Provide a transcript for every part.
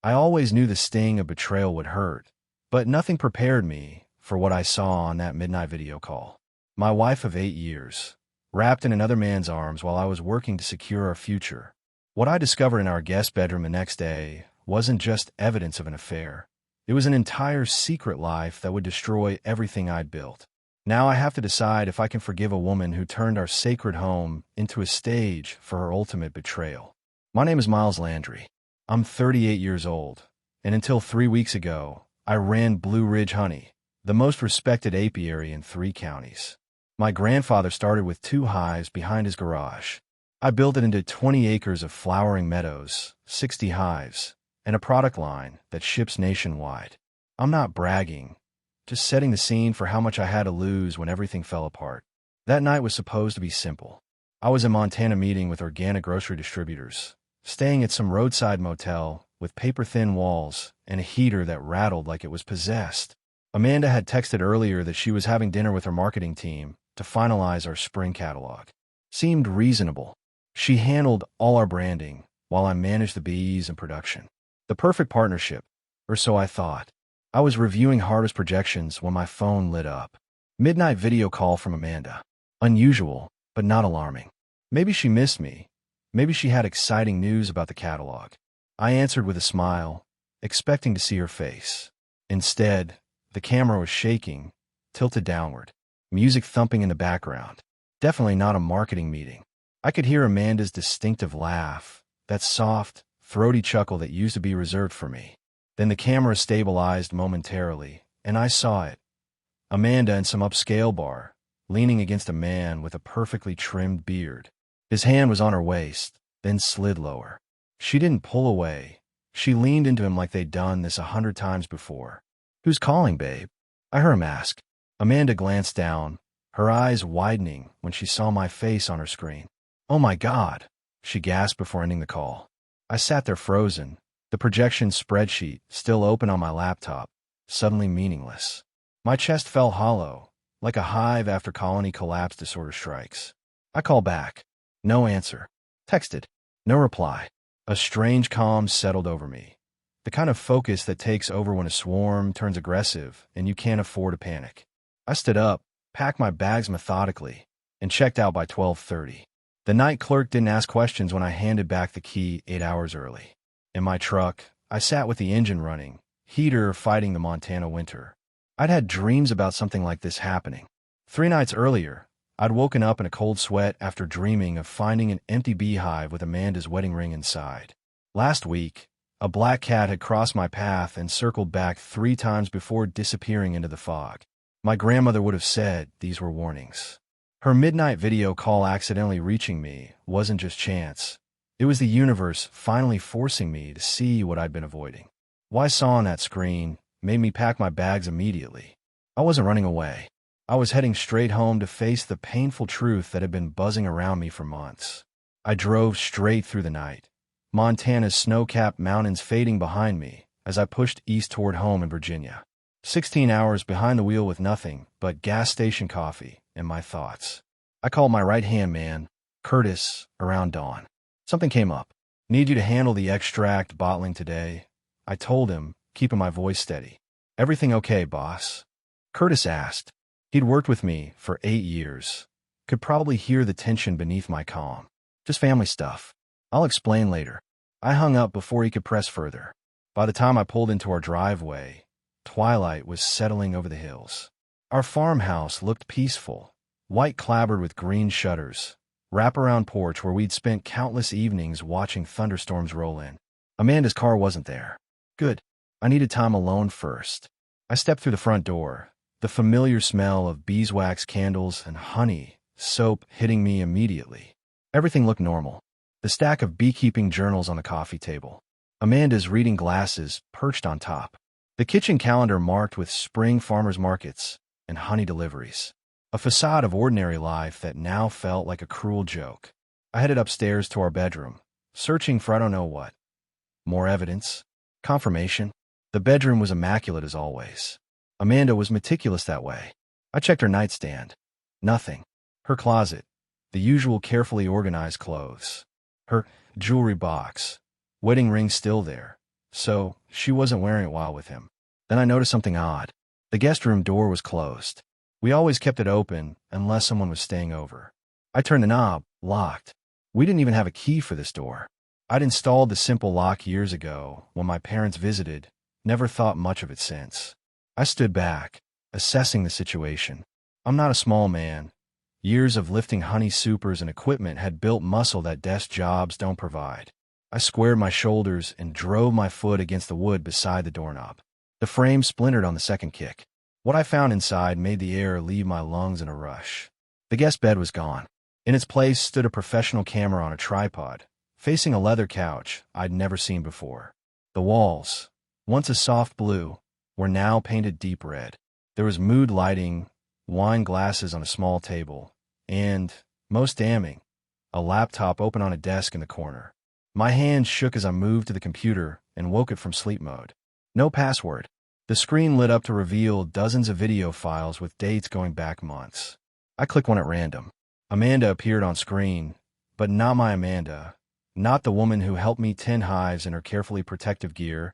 I always knew the sting of betrayal would hurt, but nothing prepared me for what I saw on that midnight video call. My wife of 8 years, wrapped in another man's arms while I was working to secure our future. What I discovered in our guest bedroom the next day wasn't just evidence of an affair. It was an entire secret life that would destroy everything I'd built. Now I have to decide if I can forgive a woman who turned our sacred home into a stage for her ultimate betrayal. My name is Miles Landry. I'm 38 years old, and until 3 weeks ago, I ran Blue Ridge Honey, the most respected apiary in 3 counties. My grandfather started with 2 hives behind his garage. I built it into 20 acres of flowering meadows, 60 hives, and a product line that ships nationwide. I'm not bragging, just setting the scene for how much I had to lose when everything fell apart. That night was supposed to be simple. I was in Montana meeting with organic grocery distributors, staying at some roadside motel with paper-thin walls and a heater that rattled like it was possessed. Amanda had texted earlier that she was having dinner with her marketing team to finalize our spring catalog. Seemed reasonable. She handled all our branding while I managed the bees and production. The perfect partnership, or so I thought. I was reviewing Harvest projections when my phone lit up. Midnight video call from Amanda. Unusual, but not alarming. Maybe she missed me. Maybe she had exciting news about the catalog. I answered with a smile, expecting to see her face. Instead, the camera was shaking, tilted downward, music thumping in the background. Definitely not a marketing meeting. I could hear Amanda's distinctive laugh, that soft, throaty chuckle that used to be reserved for me. Then the camera stabilized momentarily, and I saw it. Amanda in some upscale bar, leaning against a man with a perfectly trimmed beard. His hand was on her waist, then slid lower. She didn't pull away. She leaned into him like they'd done this 100 times before. "Who's calling, babe?" I heard him ask. Amanda glanced down, her eyes widening when she saw my face on her screen. "Oh my God," she gasped before ending the call. I sat there frozen, the projection spreadsheet still open on my laptop, suddenly meaningless. My chest felt hollow, like a hive after colony collapse disorder strikes. I called back. No answer. Texted. No reply. A strange calm settled over me. The kind of focus that takes over when a swarm turns aggressive and you can't afford to panic. I stood up, packed my bags methodically, and checked out by 12:30. The night clerk didn't ask questions when I handed back the key 8 hours early. In my truck, I sat with the engine running, heater fighting the Montana winter. I'd had dreams about something like this happening. 3 nights earlier, I'd woken up in a cold sweat after dreaming of finding an empty beehive with Amanda's wedding ring inside. Last week, a black cat had crossed my path and circled back 3 times before disappearing into the fog. My grandmother would have said these were warnings. Her midnight video call accidentally reaching me wasn't just chance. It was the universe finally forcing me to see what I'd been avoiding. What I saw on that screen made me pack my bags immediately. I wasn't running away. I was heading straight home to face the painful truth that had been buzzing around me for months. I drove straight through the night, Montana's snow-capped mountains fading behind me as I pushed east toward home in Virginia. 16 hours behind the wheel with nothing but gas station coffee and my thoughts. I called my right-hand man, Curtis, around dawn. Something came up. "Need you to handle the extract bottling today," I told him, keeping my voice steady. "Everything okay, boss?" Curtis asked. He'd worked with me for 8 years. Could probably hear the tension beneath my calm. "Just family stuff. I'll explain later." I hung up before he could press further. By the time I pulled into our driveway, twilight was settling over the hills. Our farmhouse looked peaceful, white clapboard with green shutters, wraparound porch where we'd spent countless evenings watching thunderstorms roll in. Amanda's car wasn't there. Good. I needed time alone first. I stepped through the front door, the familiar smell of beeswax candles and honey soap hitting me immediately. Everything looked normal. The stack of beekeeping journals on the coffee table. Amanda's reading glasses perched on top. The kitchen calendar marked with spring farmers markets and honey deliveries. A facade of ordinary life that now felt like a cruel joke. I headed upstairs to our bedroom, searching for I don't know what. More evidence? Confirmation? The bedroom was immaculate as always. Amanda was meticulous that way. I checked her nightstand. Nothing. Her closet. The usual carefully organized clothes. Her jewelry box. Wedding ring still there. so she wasn't wearing it while with him. Then I noticed something odd. The guest room door was closed. We always kept it open unless someone was staying over. I turned the knob, locked. We didn't even have a key for this door. I'd installed the simple lock years ago when my parents visited, never thought much of it since. I stood back, assessing the situation. I'm not a small man. Years of lifting honey supers and equipment had built muscle that desk jobs don't provide. I squared my shoulders and drove my foot against the wood beside the doorknob. The frame splintered on the second kick. What I found inside made the air leave my lungs in a rush. The guest bed was gone. In its place stood a professional camera on a tripod, facing a leather couch I'd never seen before. The walls, once a soft blue, were now painted deep red. There was mood lighting, wine glasses on a small table, and, most damning, a laptop open on a desk in the corner. My hand shook as I moved to the computer and woke it from sleep mode. No password. The screen lit up to reveal dozens of video files with dates going back months. I clicked one at random. Amanda appeared on screen, but not my Amanda, not the woman who helped me tend hives in her carefully protective gear,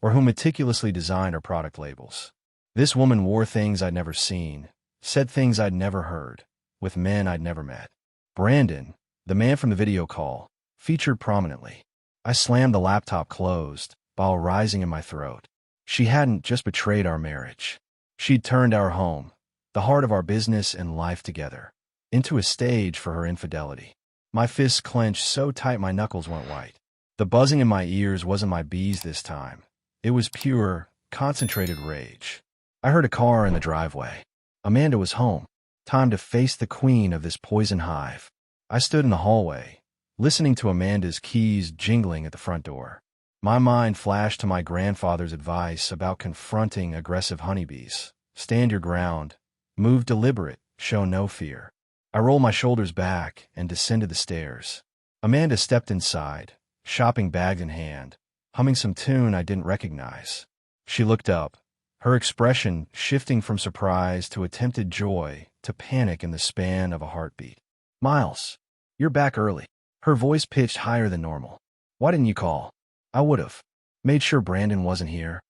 or who meticulously designed her product labels. This woman wore things I'd never seen, said things I'd never heard, with men I'd never met. Brandon, the man from the video call, featured prominently. I slammed the laptop closed, bile rising in my throat. She hadn't just betrayed our marriage. She'd turned our home, the heart of our business and life together, into a stage for her infidelity. My fists clenched so tight my knuckles went white. The buzzing in my ears wasn't my bees this time. It was pure, concentrated rage. I heard a car in the driveway. Amanda was home. Time to face the queen of this poison hive. I stood in the hallway, listening to Amanda's keys jingling at the front door. My mind flashed to my grandfather's advice about confronting aggressive honeybees. Stand your ground, move deliberate, show no fear. I rolled my shoulders back and descended the stairs. Amanda stepped inside, shopping bag in hand, humming some tune I didn't recognize. She looked up, her expression shifting from surprise to attempted joy to panic in the span of a heartbeat. "Miles, you're back early." Her voice pitched higher than normal. "Why didn't you call?" "I would've. Made sure Brandon wasn't here."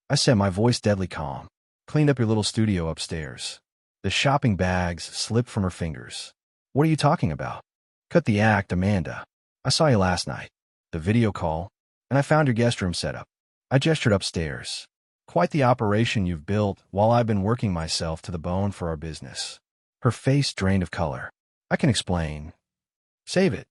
I said, my voice deadly calm. "Cleaned up your little studio upstairs." The shopping bags slipped from her fingers. "What are you talking about?" "Cut the act, Amanda. I saw you last night. The video call, and I found your guest room set up." I gestured upstairs. "Quite the operation you've built while I've been working myself to the bone for our business." Her face drained of color. "I can explain." "Save it."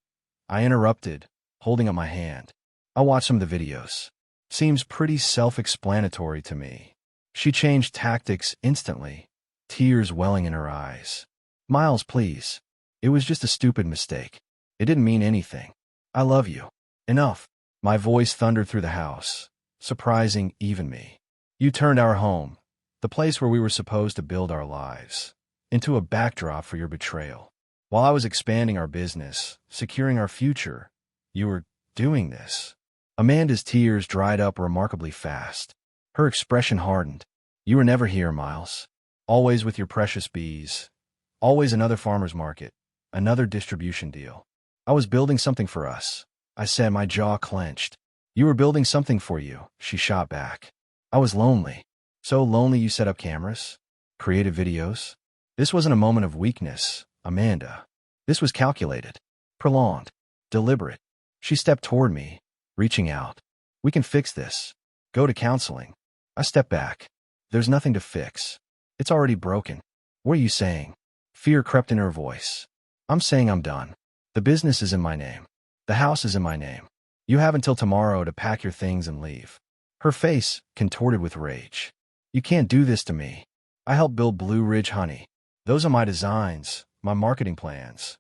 I interrupted, holding up my hand. "I watched some of the videos. Seems pretty self-explanatory to me." She changed tactics instantly, tears welling in her eyes. "Miles, please. It was just a stupid mistake. It didn't mean anything. I love you. Enough." My voice thundered through the house, surprising even me. "You turned our home, the place where we were supposed to build our lives, into a backdrop for your betrayal. While I was expanding our business, securing our future, you were doing this." Amanda's tears dried up remarkably fast. Her expression hardened. "You were never here, Miles. Always with your precious bees. Always another farmer's market, another distribution deal. I was building something for us." I said, my jaw clenched. "You were building something for you," she shot back. "I was lonely. So lonely you set up cameras? Created videos?" This wasn't a moment of weakness, Amanda. This was calculated, prolonged, deliberate. She stepped toward me, reaching out. "We can fix this. Go to counseling." I stepped back. "There's nothing to fix. It's already broken." "What are you saying?" Fear crept in her voice. "I'm saying I'm done. The business is in my name. The house is in my name. You have until tomorrow to pack your things and leave." Her face contorted with rage. "You can't do this to me. I helped build Blue Ridge Honey. Those are my designs, my marketing plans.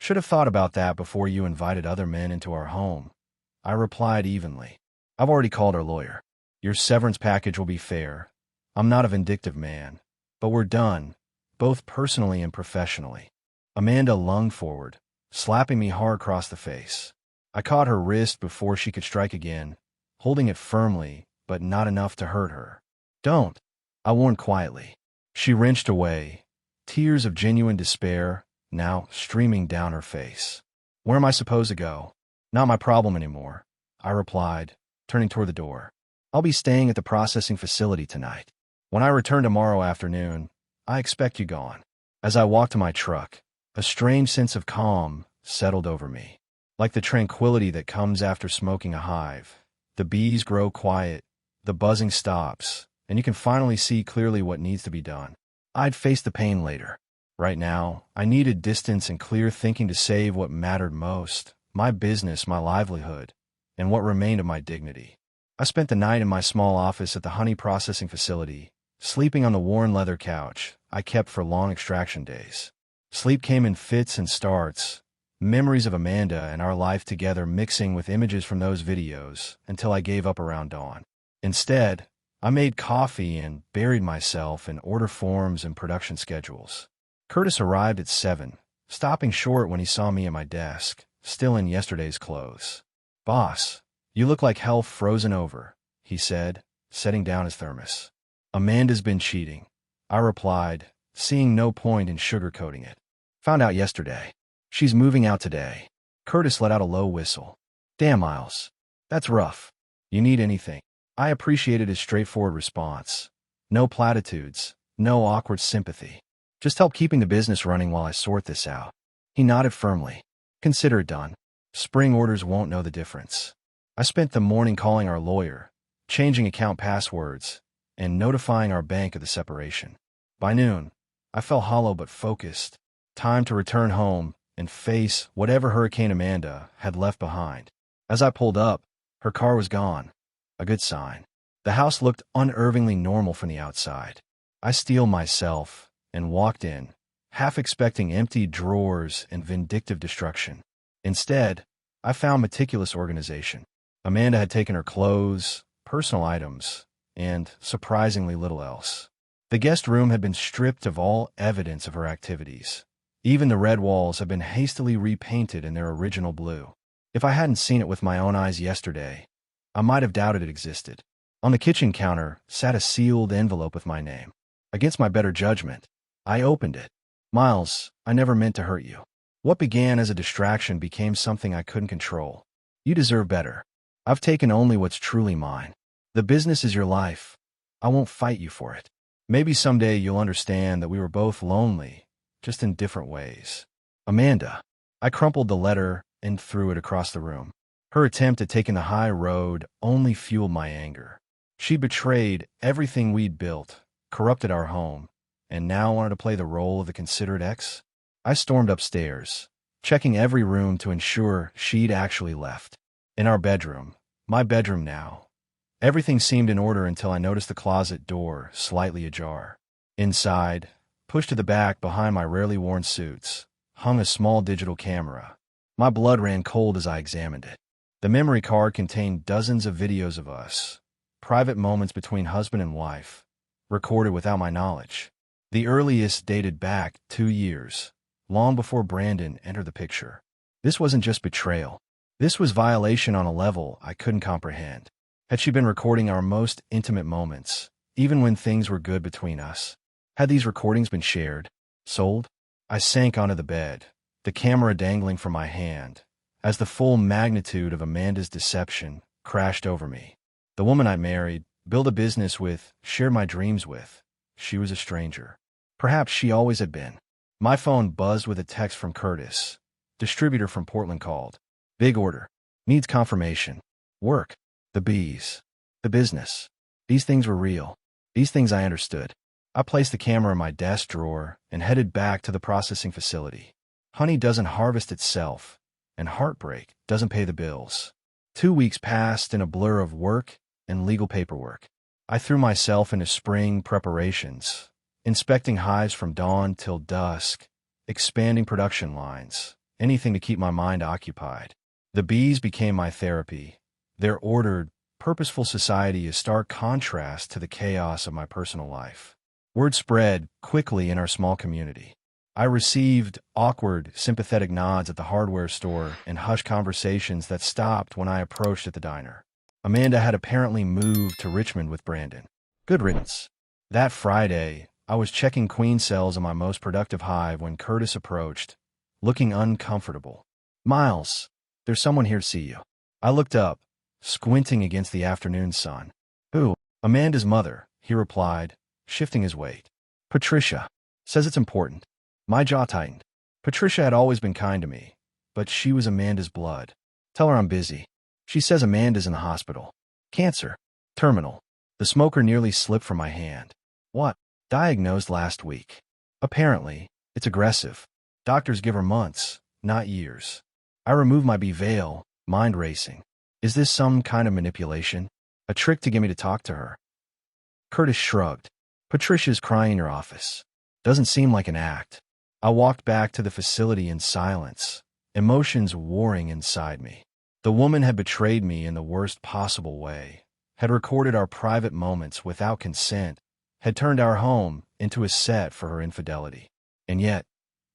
Should have thought about that before you invited other men into our home." I replied evenly. "I've already called our lawyer. Your severance package will be fair. I'm not a vindictive man. But we're done, both personally and professionally." Amanda lunged forward, slapping me hard across the face. I caught her wrist before she could strike again, holding it firmly, but not enough to hurt her. "Don't," I warned quietly. She wrenched away, tears of genuine despair now streaming down her face. "Where am I supposed to go?" "Not my problem anymore," I replied, turning toward the door. I'll be staying at the processing facility tonight. When I return tomorrow afternoon, I expect you gone. As I walked to my truck, a strange sense of calm settled over me. Like the tranquility that comes after smoking a hive. The bees grow quiet, the buzzing stops, and you can finally see clearly what needs to be done. I'd face the pain later. Right now, I needed distance and clear thinking to save what mattered most, my business, my livelihood, and what remained of my dignity. I spent the night in my small office at the honey processing facility, sleeping on the worn leather couch I kept for long extraction days. Sleep came in fits and starts, memories of Amanda and our life together mixing with images from those videos until I gave up around dawn. Instead, I made coffee and buried myself in order forms and production schedules. Curtis arrived at 7, stopping short when he saw me at my desk, still in yesterday's clothes. "Boss, you look like hell frozen over," he said, setting down his thermos. "Amanda's been cheating," I replied, seeing no point in sugarcoating it. "Found out yesterday. She's moving out today." Curtis let out a low whistle. "Damn, Miles. That's rough. You need anything?" I appreciated his straightforward response. No platitudes, no awkward sympathy. "Just help keeping the business running while I sort this out." He nodded firmly. "Consider it done. Spring orders won't know the difference." I spent the morning calling our lawyer, changing account passwords, and notifying our bank of the separation. By noon, I felt hollow but focused. Time to return home and face whatever Hurricane Amanda had left behind. As I pulled up, her car was gone. A good sign. The house looked unnervingly normal from the outside. I steeled myself and walked in, half expecting empty drawers and vindictive destruction. Instead, I found meticulous organization. Amanda had taken her clothes, personal items, and surprisingly little else. The guest room had been stripped of all evidence of her activities. Even the red walls had been hastily repainted in their original blue. If I hadn't seen it with my own eyes yesterday, I might have doubted it existed. On the kitchen counter sat a sealed envelope with my name. Against my better judgment, I opened it. "Miles, I never meant to hurt you. What began as a distraction became something I couldn't control. You deserve better. I've taken only what's truly mine. The business is your life. I won't fight you for it. Maybe someday you'll understand that we were both lonely, just in different ways. Amanda." I crumpled the letter and threw it across the room. Her attempt at taking the high road only fueled my anger. She betrayed everything we'd built, corrupted our home, and now wanted to play the role of the considerate ex? I stormed upstairs, checking every room to ensure she'd actually left. In our bedroom, my bedroom now, everything seemed in order until I noticed the closet door slightly ajar. Inside, pushed to the back behind my rarely worn suits, hung a small digital camera. My blood ran cold as I examined it. The memory card contained dozens of videos of us, private moments between husband and wife, recorded without my knowledge. The earliest dated back 2 years, long before Brandon entered the picture. This wasn't just betrayal. This was violation on a level I couldn't comprehend. Had she been recording our most intimate moments, even when things were good between us? Had these recordings been shared? Sold? I sank onto the bed, the camera dangling from my hand, as the full magnitude of Amanda's deception crashed over me. The woman I married, built a business with, shared my dreams with. She was a stranger. Perhaps she always had been. My phone buzzed with a text from Curtis. Distributor from Portland called. "Big order. Needs confirmation. Work. The bees. The business." These things were real. These things I understood. I placed the camera in my desk drawer and headed back to the processing facility. Honey doesn't harvest itself, and heartbreak doesn't pay the bills. 2 weeks passed in a blur of work and legal paperwork. I threw myself into spring preparations, inspecting hives from dawn till dusk, expanding production lines, anything to keep my mind occupied. The bees became my therapy. Their ordered, purposeful society is stark contrast to the chaos of my personal life. Word spread quickly in our small community. I received awkward, sympathetic nods at the hardware store and hushed conversations that stopped when I approached at the diner. Amanda had apparently moved to Richmond with Brandon. Good riddance. That Friday, I was checking queen cells in my most productive hive when Curtis approached, looking uncomfortable. "Miles, there's someone here to see you." I looked up, squinting against the afternoon sun. Who? Amanda's mother, he replied, shifting his weight. Patricia. Says it's important. My jaw tightened. Patricia had always been kind to me, but she was Amanda's blood. Tell her I'm busy. She says Amanda's in the hospital. Cancer. Terminal. The smoker nearly slipped from my hand. What? Diagnosed last week. Apparently, it's aggressive. Doctors give her months, not years. I remove my veil, mind racing. Is this some kind of manipulation? A trick to get me to talk to her? Curtis shrugged. Patricia's crying in your office. Doesn't seem like an act. I walked back to the facility in silence, emotions warring inside me. The woman had betrayed me in the worst possible way, had recorded our private moments without consent, had turned our home into a set for her infidelity. And yet,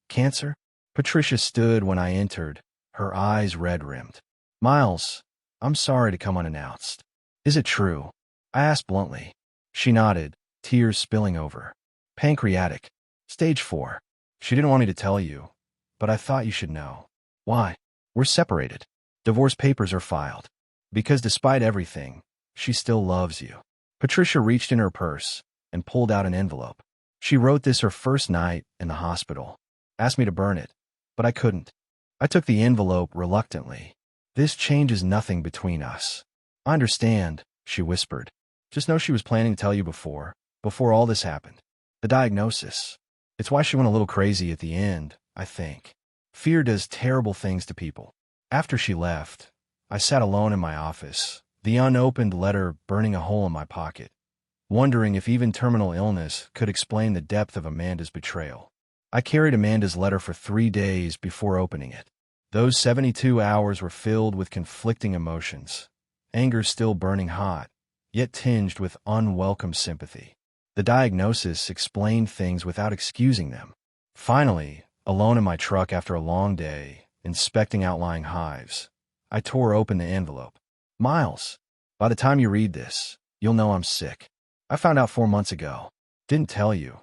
cancer? Patricia stood when I entered, her eyes red-rimmed. Miles, I'm sorry to come unannounced. Is it true? I asked bluntly. She nodded, tears spilling over. Pancreatic. Stage 4. She didn't want me to tell you, but I thought you should know. Why? We're separated. Divorce papers are filed. Because despite everything, she still loves you. Patricia reached in her purse and pulled out an envelope. She wrote this her first night in the hospital. Asked me to burn it, but I couldn't. I took the envelope reluctantly. This changes nothing between us. I understand, she whispered. Just know she was planning to tell you before all this happened. The diagnosis. It's why she went a little crazy at the end, I think. Fear does terrible things to people. After she left, I sat alone in my office, the unopened letter burning a hole in my pocket, wondering if even terminal illness could explain the depth of Amanda's betrayal. I carried Amanda's letter for 3 days before opening it. Those 72 hours were filled with conflicting emotions, anger still burning hot, yet tinged with unwelcome sympathy. The diagnosis explained things without excusing them. Finally, alone in my truck after a long day, inspecting outlying hives, I tore open the envelope. Miles, by the time you read this, you'll know I'm sick. I found out 4 months ago. Didn't tell you.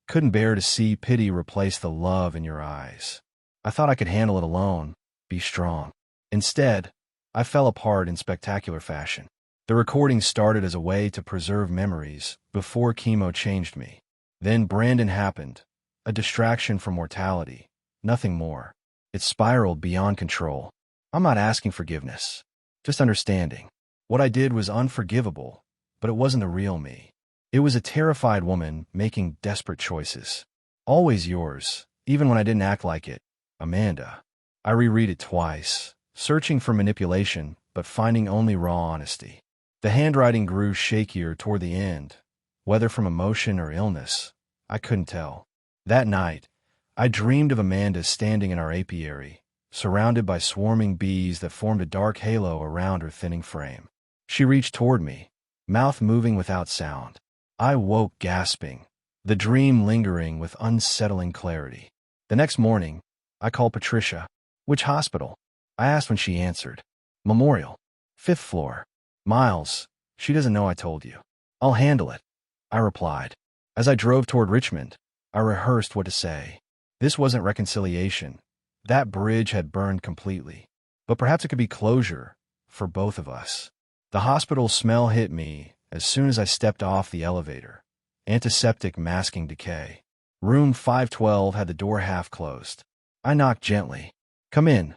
Couldn't bear to see pity replace the love in your eyes. I thought I could handle it alone, be strong. Instead, I fell apart in spectacular fashion. The recording started as a way to preserve memories before chemo changed me. Then Brandon happened, a distraction from mortality, nothing more. It spiraled beyond control. I'm not asking forgiveness, just understanding. What I did was unforgivable, but it wasn't the real me. It was a terrified woman making desperate choices. Always yours, even when I didn't act like it. Amanda. I reread it twice, searching for manipulation, but finding only raw honesty. The handwriting grew shakier toward the end, whether from emotion or illness, I couldn't tell. That night, I dreamed of Amanda standing in our apiary, surrounded by swarming bees that formed a dark halo around her thinning frame. She reached toward me, mouth moving without sound. I woke gasping, the dream lingering with unsettling clarity. The next morning, I called Patricia. Which hospital? I asked when she answered. Memorial. 5th floor. Miles, she doesn't know I told you. I'll handle it, I replied. As I drove toward Richmond, I rehearsed what to say. This wasn't reconciliation. That bridge had burned completely. But perhaps it could be closure for both of us. The hospital smell hit me as soon as I stepped off the elevator. Antiseptic masking decay. Room 512 had the door half closed. I knocked gently. Come in.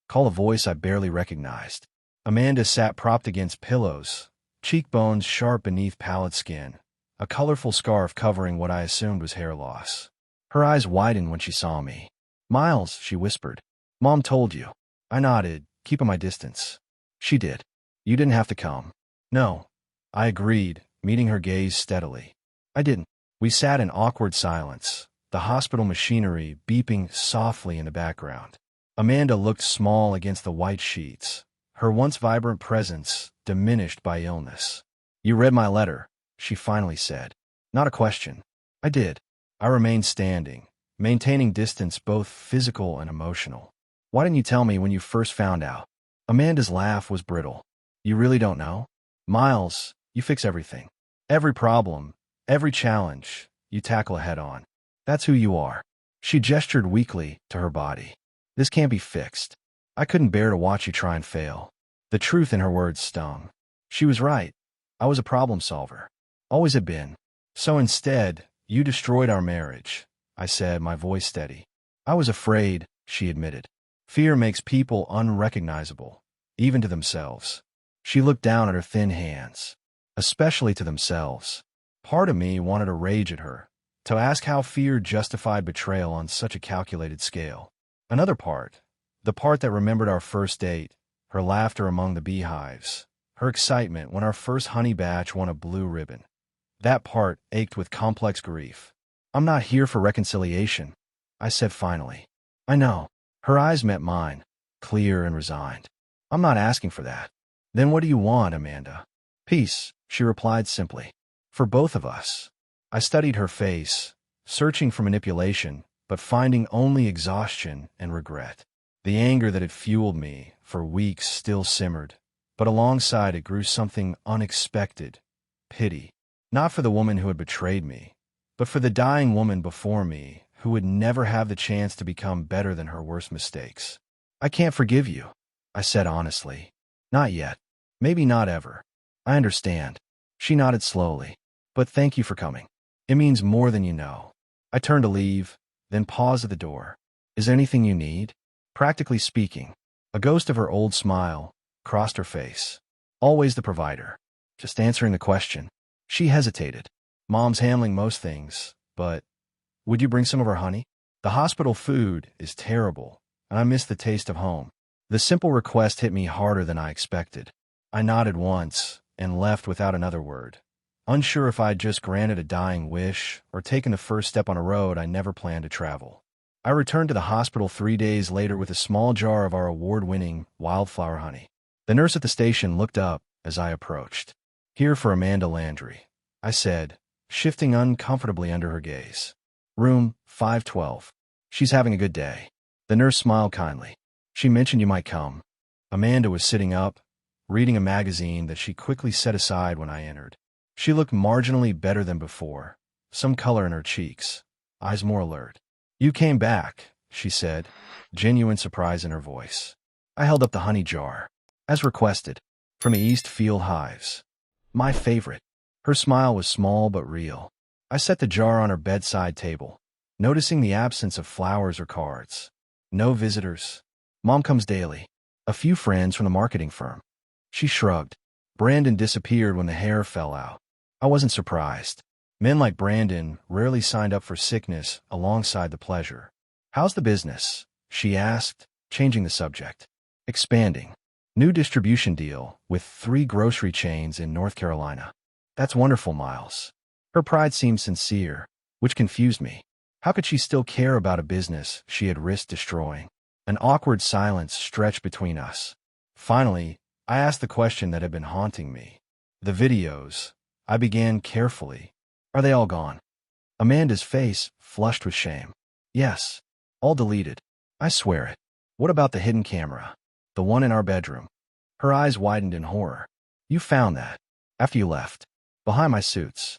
Call a voice I barely recognized. Amanda sat propped against pillows, cheekbones sharp beneath pallid skin, a colorful scarf covering what I assumed was hair loss. Her eyes widened when she saw me. Miles, she whispered. Mom told you. I nodded, keeping my distance. She did. You didn't have to come. No. I agreed, meeting her gaze steadily. I didn't. We sat in awkward silence, the hospital machinery beeping softly in the background. Amanda looked small against the white sheets, her once vibrant presence diminished by illness. You read my letter, she finally said. Not a question. I did. I remained standing, maintaining distance both physical and emotional. Why didn't you tell me when you first found out? Amanda's laugh was brittle. You really don't know? Miles, you fix everything. Every problem, every challenge, you tackle head on. That's who you are. She gestured weakly to her body. This can't be fixed. I couldn't bear to watch you try and fail. The truth in her words stung. She was right. I was a problem solver. Always had been. So instead, you destroyed our marriage, I said, my voice steady. I was afraid, she admitted. Fear makes people unrecognizable, even to themselves. She looked down at her thin hands, especially to themselves. Part of me wanted to rage at her, to ask how fear justified betrayal on such a calculated scale. Another part, the part that remembered our first date, her laughter among the beehives, her excitement when our first honey batch won a blue ribbon. That part ached with complex grief. I'm not here for reconciliation, I said finally. I know. Her eyes met mine, clear and resigned. I'm not asking for that. Then what do you want, Amanda? Peace, she replied simply. For both of us. I studied her face, searching for manipulation, but finding only exhaustion and regret. The anger that had fueled me for weeks still simmered, but alongside it grew something unexpected, pity. Not for the woman who had betrayed me, but for the dying woman before me who would never have the chance to become better than her worst mistakes. I can't forgive you, I said honestly. Not yet. Maybe not ever. I understand. She nodded slowly. But thank you for coming. It means more than you know. I turned to leave, then paused at the door. Is there anything you need? Practically speaking, a ghost of her old smile crossed her face. Always the provider. Just answering the question. She hesitated. Mom's handling most things, but would you bring some of our honey? The hospital food is terrible, and I miss the taste of home. The simple request hit me harder than I expected. I nodded once and left without another word, unsure if I'd just granted a dying wish or taken the first step on a road I never planned to travel. I returned to the hospital 3 days later with a small jar of our award-winning wildflower honey. The nurse at the station looked up as I approached. Here for Amanda Landry, I said, shifting uncomfortably under her gaze. Room 512. She's having a good day. The nurse smiled kindly. She mentioned you might come. Amanda was sitting up, reading a magazine that she quickly set aside when I entered. She looked marginally better than before, some color in her cheeks, eyes more alert. You came back, she said, genuine surprise in her voice. I held up the honey jar, as requested, from the East Field hives. My favorite. Her smile was small but real. I set the jar on her bedside table, noticing the absence of flowers or cards. No visitors. Mom comes daily. A few friends from the marketing firm. She shrugged. Brandon disappeared when the hair fell out. I wasn't surprised. Men like Brandon rarely signed up for sickness alongside the pleasure. How's the business? She asked, changing the subject. Expanding. New distribution deal with 3 grocery chains in North Carolina. That's wonderful, Miles. Her pride seemed sincere, which confused me. How could she still care about a business she had risked destroying? An awkward silence stretched between us. Finally, I asked the question that had been haunting me. The videos. I began carefully. Are they all gone? Amanda's face flushed with shame. Yes. All deleted. I swear it. What about the hidden camera? The one in our bedroom? Her eyes widened in horror. You found that. After you left. Behind my suits.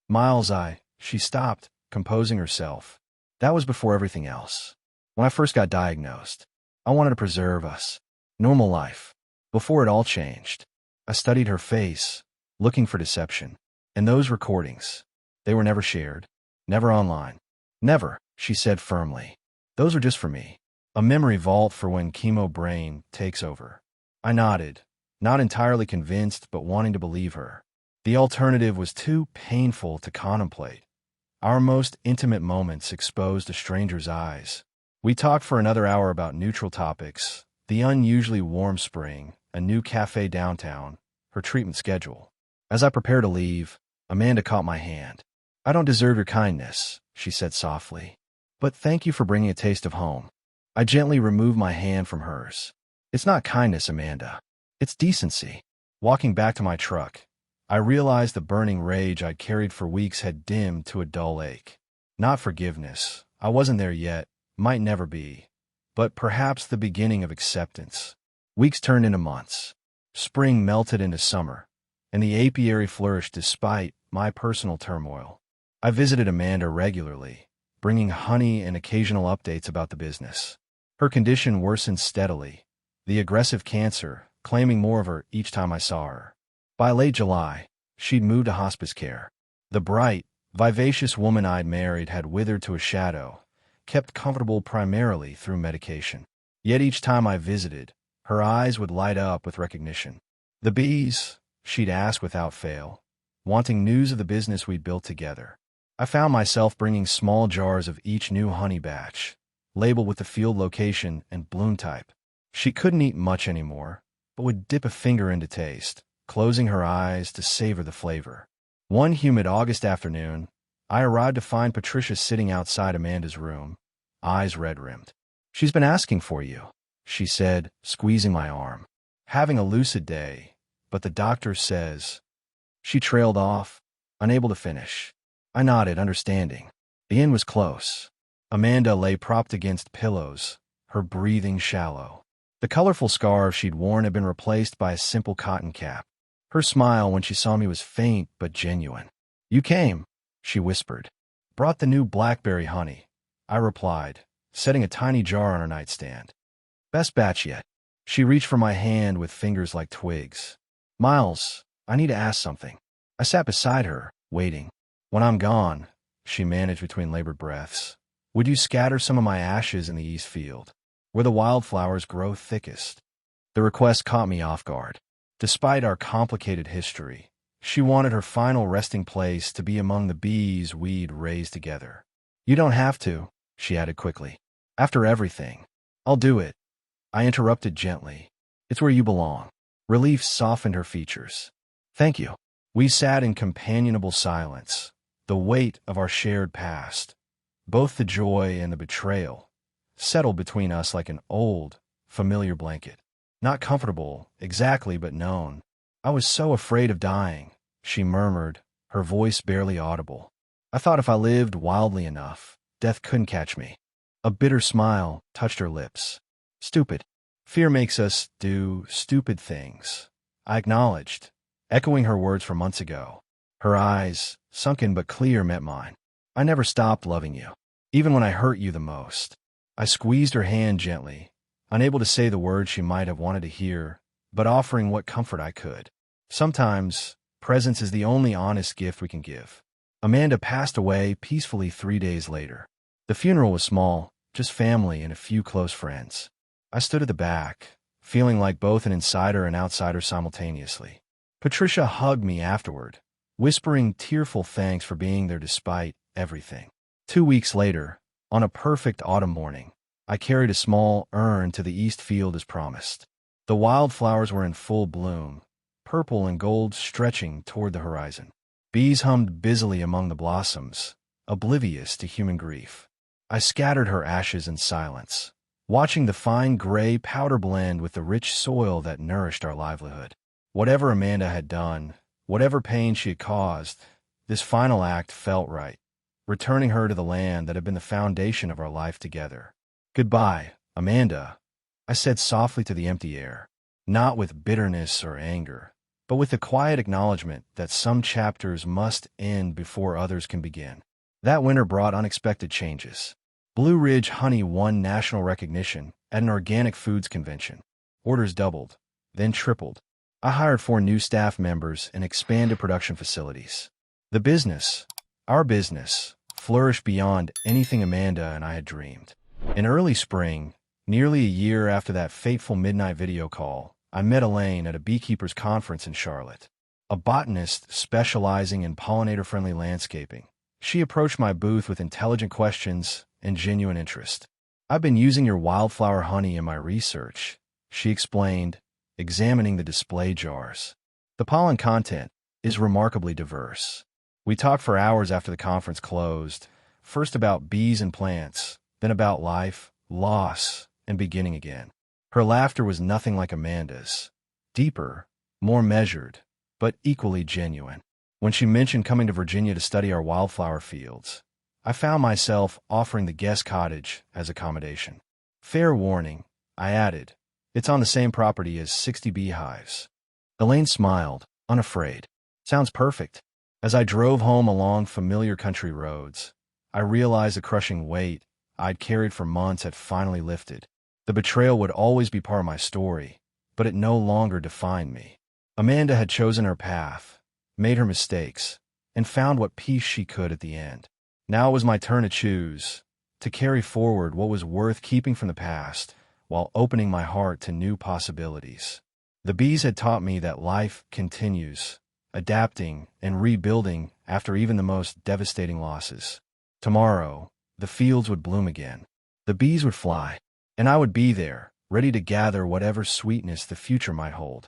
Miles, she stopped, composing herself. That was before everything else. When I first got diagnosed, I wanted to preserve us. Normal life. Before it all changed. I studied her face, looking for deception. And those recordings, they were never shared. Never online. Never, she said firmly. Those are just for me. A memory vault for when chemo brain takes over. I nodded, not entirely convinced but wanting to believe her. The alternative was too painful to contemplate. Our most intimate moments exposed to strangers' eyes. We talked for another hour about neutral topics, the unusually warm spring, a new cafe downtown, her treatment schedule. As I prepared to leave, Amanda caught my hand. I don't deserve your kindness, she said softly. But thank you for bringing a taste of home. I gently removed my hand from hers. It's not kindness, Amanda. It's decency. Walking back to my truck, I realized the burning rage I'd carried for weeks had dimmed to a dull ache. Not forgiveness. I wasn't there yet, might never be. But perhaps the beginning of acceptance. Weeks turned into months. Spring melted into summer, and the apiary flourished despite my personal turmoil. I visited Amanda regularly, bringing honey and occasional updates about the business. Her condition worsened steadily. The aggressive cancer claiming more of her each time I saw her. By late July, she'd moved to hospice care. The bright, vivacious woman I'd married had withered to a shadow, kept comfortable primarily through medication. Yet each time I visited, her eyes would light up with recognition. "The bees?" she'd ask without fail, wanting news of the business we'd built together. I found myself bringing small jars of each new honey batch, labeled with the field location and bloom type. She couldn't eat much anymore, but would dip a finger in to taste, closing her eyes to savor the flavor. One humid August afternoon, I arrived to find Patricia sitting outside Amanda's room, eyes red-rimmed. "She's been asking for you," she said, squeezing my arm. "Having a lucid day, but the doctor says—" She trailed off, unable to finish. I nodded, understanding. The end was close. Amanda lay propped against pillows, her breathing shallow. The colorful scarf she'd worn had been replaced by a simple cotton cap. Her smile when she saw me was faint but genuine. "You came," she whispered. "Brought the new blackberry honey," I replied, setting a tiny jar on her nightstand. "Best batch yet." She reached for my hand with fingers like twigs. "Miles, I need to ask something." I sat beside her, waiting. "When I'm gone," she managed between labored breaths, "would you scatter some of my ashes in the east field, where the wildflowers grow thickest?" The request caught me off guard. Despite our complicated history, she wanted her final resting place to be among the bees we'd raised together. "You don't have to," she added quickly. "After everything, I'll do it." I interrupted gently. "It's where you belong." Relief softened her features. "Thank you." We sat in companionable silence, the weight of our shared past, both the joy and the betrayal, settled between us like an old, familiar blanket. Not comfortable, exactly, but known. "I was so afraid of dying," she murmured, her voice barely audible. "I thought if I lived wildly enough, death couldn't catch me." A bitter smile touched her lips. "Stupid. Fear makes us do stupid things," I acknowledged, echoing her words from months ago. Her eyes, sunken but clear, met mine. "I never stopped loving you, even when I hurt you the most." I squeezed her hand gently, unable to say the words she might have wanted to hear, but offering what comfort I could. Sometimes, presence is the only honest gift we can give. Amanda passed away peacefully 3 days later. The funeral was small, just family and a few close friends. I stood at the back, feeling like both an insider and outsider simultaneously. Patricia hugged me afterward, whispering tearful thanks for being there despite everything. 2 weeks later, on a perfect autumn morning, I carried a small urn to the east field as promised. The wildflowers were in full bloom, purple and gold stretching toward the horizon. Bees hummed busily among the blossoms, oblivious to human grief. I scattered her ashes in silence, watching the fine gray powder blend with the rich soil that nourished our livelihood. Whatever Amanda had done, whatever pain she had caused, this final act felt right, returning her to the land that had been the foundation of our life together. "Goodbye, Amanda," I said softly to the empty air, not with bitterness or anger, but with the quiet acknowledgement that some chapters must end before others can begin. That winter brought unexpected changes. Blue Ridge honey won national recognition at an organic foods convention. Orders doubled, then tripled. I hired 4 new staff members and expanded production facilities. The business, our business, flourished beyond anything Amanda and I had dreamed. In early spring, nearly a year after that fateful midnight video call, I met Elaine at a beekeepers' conference in Charlotte. A botanist specializing in pollinator-friendly landscaping, she approached my booth with intelligent questions and genuine interest. "I've been using your wildflower honey in my research," she explained, examining the display jars. "The pollen content is remarkably diverse." We talked for hours after the conference closed, first about bees and plants, then about life, loss, and beginning again. Her laughter was nothing like Amanda's. Deeper, more measured, but equally genuine. When she mentioned coming to Virginia to study our wildflower fields, I found myself offering the guest cottage as accommodation. "Fair warning," I added, "it's on the same property as 60 beehives." Elaine smiled, unafraid. "Sounds perfect." As I drove home along familiar country roads, I realized the crushing weight I'd carried for months had finally lifted. The betrayal would always be part of my story, but it no longer defined me. Amanda had chosen her path, made her mistakes, and found what peace she could at the end. Now it was my turn to choose, to carry forward what was worth keeping from the past, while opening my heart to new possibilities. The bees had taught me that life continues, adapting and rebuilding after even the most devastating losses. Tomorrow, the fields would bloom again. The bees would fly, and I would be there, ready to gather whatever sweetness the future might hold.